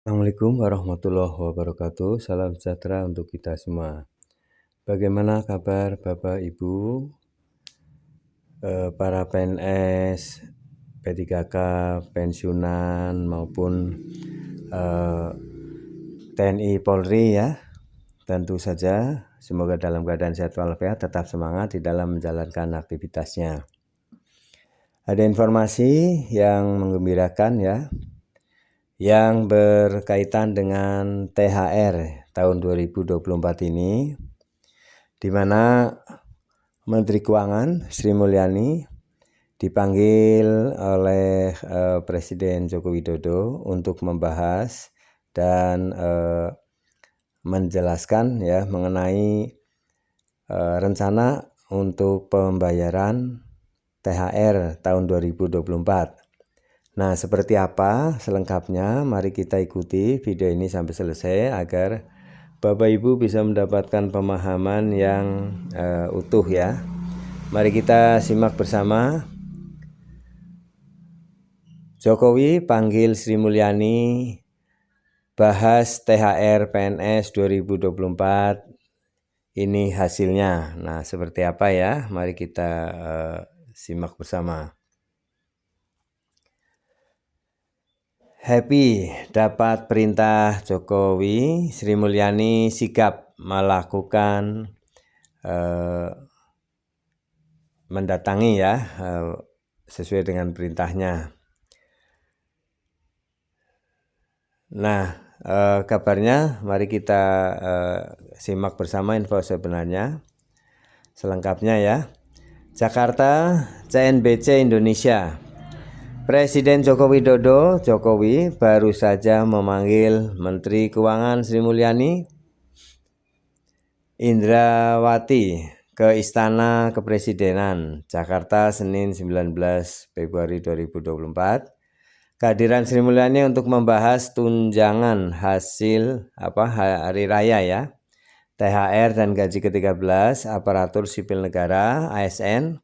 Assalamualaikum warahmatullahi wabarakatuh. Salam sejahtera untuk kita semua. Bagaimana kabar Bapak Ibu, para PNS, P3K, pensiunan maupun TNI Polri ya? Tentu saja semoga dalam keadaan sehat walafiat, tetap semangat di dalam menjalankan aktivitasnya. Ada informasi yang menggembirakan ya, yang berkaitan dengan THR tahun 2024 ini, di mana Menteri Keuangan Sri Mulyani dipanggil oleh Presiden Joko Widodo untuk membahas dan menjelaskan ya mengenai rencana untuk pembayaran THR tahun 2024. Nah, seperti apa selengkapnya? Mari kita ikuti video ini sampai selesai agar Bapak Ibu bisa mendapatkan pemahaman yang utuh ya. Mari kita simak bersama. Jokowi panggil Sri Mulyani, bahas THR PNS 2024. Ini hasilnya. Nah, seperti apa ya? Mari kita simak bersama. Happy dapat perintah Jokowi, Sri Mulyani sigap melakukan mendatangi ya sesuai dengan perintahnya. Nah, kabarnya mari kita simak bersama info sebenarnya selengkapnya ya. Jakarta, CNBC Indonesia. Presiden Joko Widodo Jokowi baru saja memanggil Menteri Keuangan Sri Mulyani Indrawati ke Istana Kepresidenan Jakarta Senin 19 Februari 2024. Kehadiran Sri Mulyani untuk membahas tunjangan hasil hari raya ya, THR dan gaji ke-13 aparatur sipil negara ASN,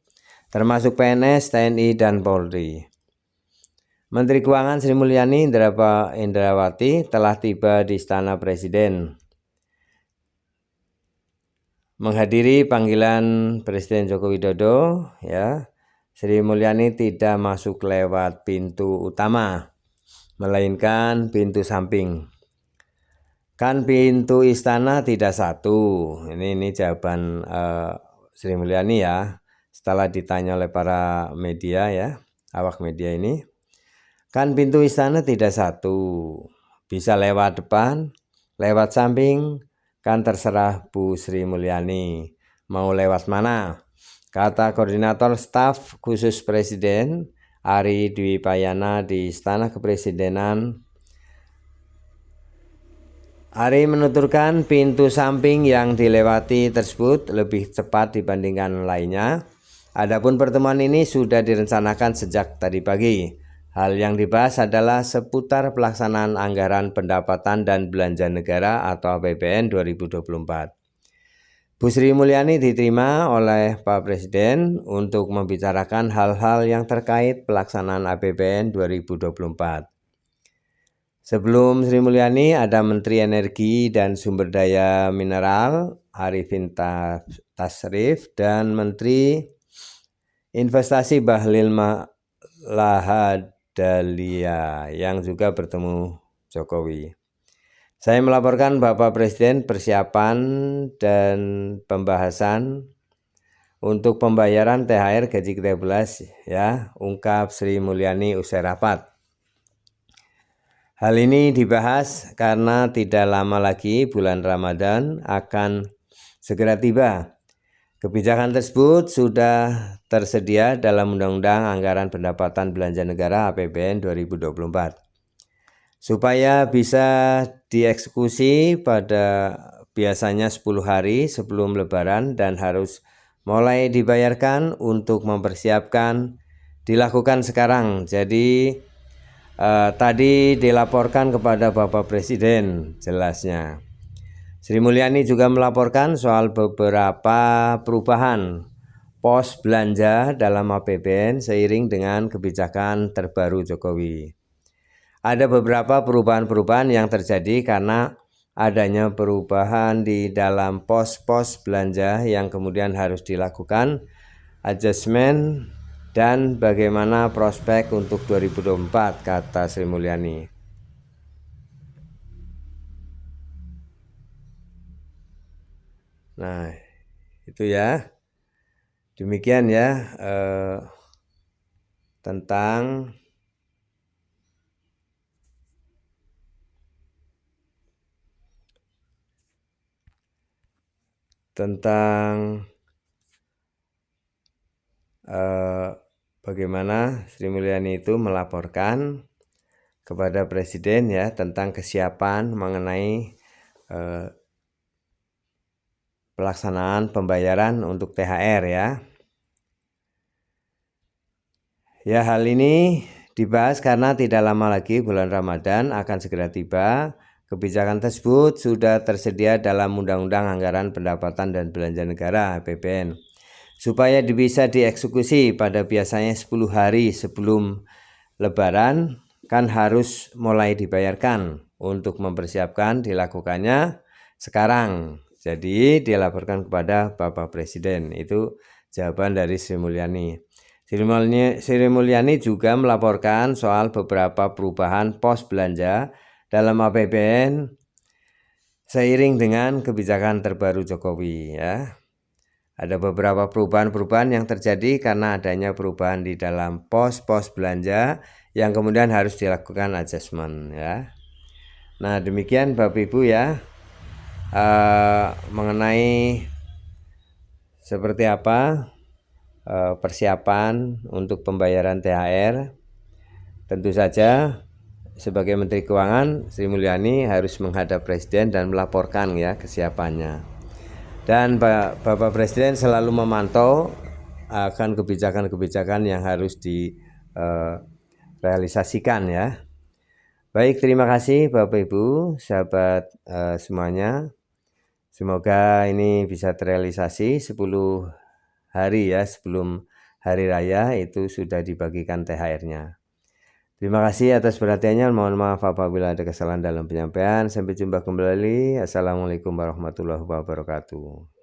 termasuk PNS, TNI, dan Polri. Menteri Keuangan Sri Mulyani Indrawati telah tiba di Istana Presiden menghadiri panggilan Presiden Joko Widodo ya. Sri Mulyani tidak masuk lewat pintu utama, melainkan pintu samping. Kan pintu istana tidak satu. Ini jawaban Sri Mulyani ya, setelah ditanya oleh para media ya, awak media ini. Kan pintu istana tidak satu, bisa lewat depan, lewat samping, kan terserah Bu Sri Mulyani mau lewat mana, kata Koordinator Staf Khusus Presiden Ari Dwi Payana di Istana Kepresidenan. Ari menuturkan pintu samping yang dilewati tersebut lebih cepat dibandingkan lainnya. Adapun pertemuan ini sudah direncanakan sejak tadi pagi. Hal yang dibahas adalah seputar pelaksanaan anggaran pendapatan dan belanja negara atau APBN 2024. Bu Sri Mulyani diterima oleh Pak Presiden untuk membicarakan hal-hal yang terkait pelaksanaan APBN 2024. Sebelum Sri Mulyani ada Menteri Energi dan Sumber Daya Mineral Arifin Tasrif dan Menteri Investasi Bahlil Lahadalia yang juga bertemu Jokowi. Saya melaporkan Bapak Presiden persiapan dan pembahasan untuk pembayaran THR gaji ke-13 ya, ungkap Sri Mulyani usai rapat. Hal ini dibahas karena tidak lama lagi bulan Ramadan akan segera tiba. Kebijakan tersebut sudah tersedia dalam Undang-Undang Anggaran Pendapatan Belanja Negara APBN 2024. Supaya bisa dieksekusi pada biasanya 10 hari sebelum Lebaran dan harus mulai dibayarkan untuk mempersiapkan dilakukan sekarang. Jadi tadi dilaporkan kepada Bapak Presiden jelasnya. Sri Mulyani juga melaporkan soal beberapa perubahan pos belanja dalam APBN seiring dengan kebijakan terbaru Jokowi. ada beberapa perubahan-perubahan yang terjadi karena adanya perubahan di dalam pos-pos belanja yang kemudian harus dilakukan adjustment dan bagaimana prospek untuk 2024, kata Sri Mulyani. Nah, itu ya. Demikian ya tentang bagaimana Sri Mulyani itu melaporkan kepada Presiden ya tentang kesiapan mengenai pelaksanaan pembayaran untuk THR ya. Ya, hal ini dibahas karena tidak lama lagi bulan Ramadan akan segera tiba. Kebijakan tersebut sudah tersedia dalam Undang-Undang Anggaran Pendapatan dan Belanja Negara (APBN). Supaya bisa dieksekusi pada biasanya 10 hari sebelum Lebaran, kan harus mulai dibayarkan. Untuk mempersiapkan dilakukannya sekarang. Jadi dilaporkan kepada Bapak Presiden. Itu jawaban dari Sri Mulyani. Sri Mulyani juga melaporkan soal beberapa perubahan pos belanja dalam APBN seiring dengan kebijakan terbaru Jokowi ya. Ada beberapa perubahan-perubahan yang terjadi karena adanya perubahan di dalam pos-pos belanja yang kemudian harus dilakukan adjustment ya. Nah, demikian Bapak Ibu ya mengenai seperti apa persiapan untuk pembayaran THR. Tentu saja sebagai Menteri Keuangan, Sri Mulyani harus menghadap Presiden dan melaporkan ya kesiapannya. Dan Bapak Presiden selalu memantau akan kebijakan-kebijakan yang harus direalisasikan ya. Baik, terima kasih Bapak Ibu, sahabat semuanya. Semoga ini bisa terrealisasi 10 hari ya sebelum Hari Raya itu sudah dibagikan THR-nya. Terima kasih atas perhatiannya. Mohon maaf apabila ada kesalahan dalam penyampaian. Sampai jumpa kembali. Assalamualaikum warahmatullahi wabarakatuh.